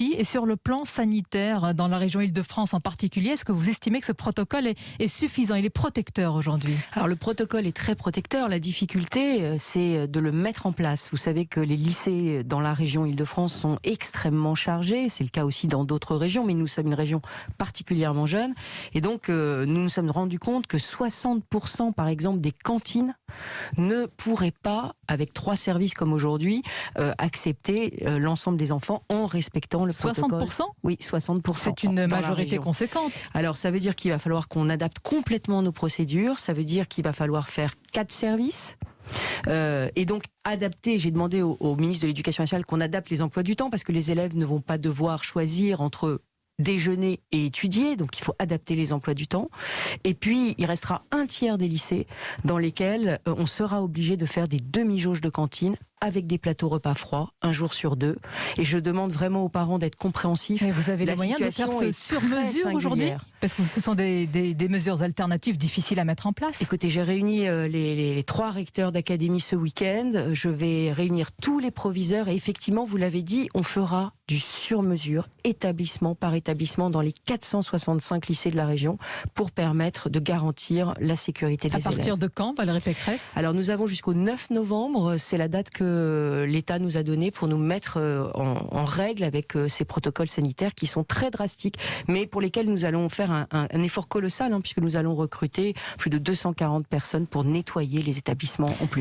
répit. Et sur le plan sanitaire, dans la région Île-de-France en particulier, est-ce que vous estimez que ce protocole est suffisant, il est protecteur aujourd'hui? Alors le protocole est très protecteur. La difficulté, c'est de le mettre en place. Vous savez que les lycées dans la région Île-de-France sont extrêmement chargés. C'est le cas aussi dans d'autres régions, mais nous sommes une région particulièrement jeune. Et donc, nous nous sommes rendus compte que 60% par exemple des cantines ne pourraient pas, avec 3 services comme aujourd'hui, accepter l'ensemble des enfants en respectant le protocole. 60%? Oui, 60%. C'est une majorité conséquente. Alors ça veut dire qu'il va falloir qu'on adapte complètement nos procédures, ça veut dire qu'il va falloir faire 4 services. Et donc adapter, j'ai demandé au ministre de l'Éducation nationale qu'on adapte les emplois du temps parce que les élèves ne vont pas devoir choisir entre déjeuner et étudier, donc il faut adapter les emplois du temps. Et puis il restera un tiers des lycées dans lesquels on sera obligé de faire des demi-jauges de cantine avec des plateaux repas froids, un jour sur 2. Et je demande vraiment aux parents d'être compréhensifs. Mais vous avez les moyens de faire ce sur-mesure aujourd'hui? Parce que ce sont des mesures alternatives difficiles à mettre en place. Écoutez, j'ai réuni les 3 recteurs d'académie ce week-end. Je vais réunir tous les proviseurs. Et effectivement, vous l'avez dit, on fera du sur-mesure, établissement par établissement, dans les 465 lycées de la région, pour permettre de garantir la sécurité des élèves. À partir de quand, Valérie Pécresse? Alors, nous avons jusqu'au 9 novembre. C'est la date que l'État nous a donnée pour nous mettre en règle avec ces protocoles sanitaires qui sont très drastiques, mais pour lesquels nous allons faire un effort colossal, puisque nous allons recruter plus de 240 personnes pour nettoyer les établissements en plus.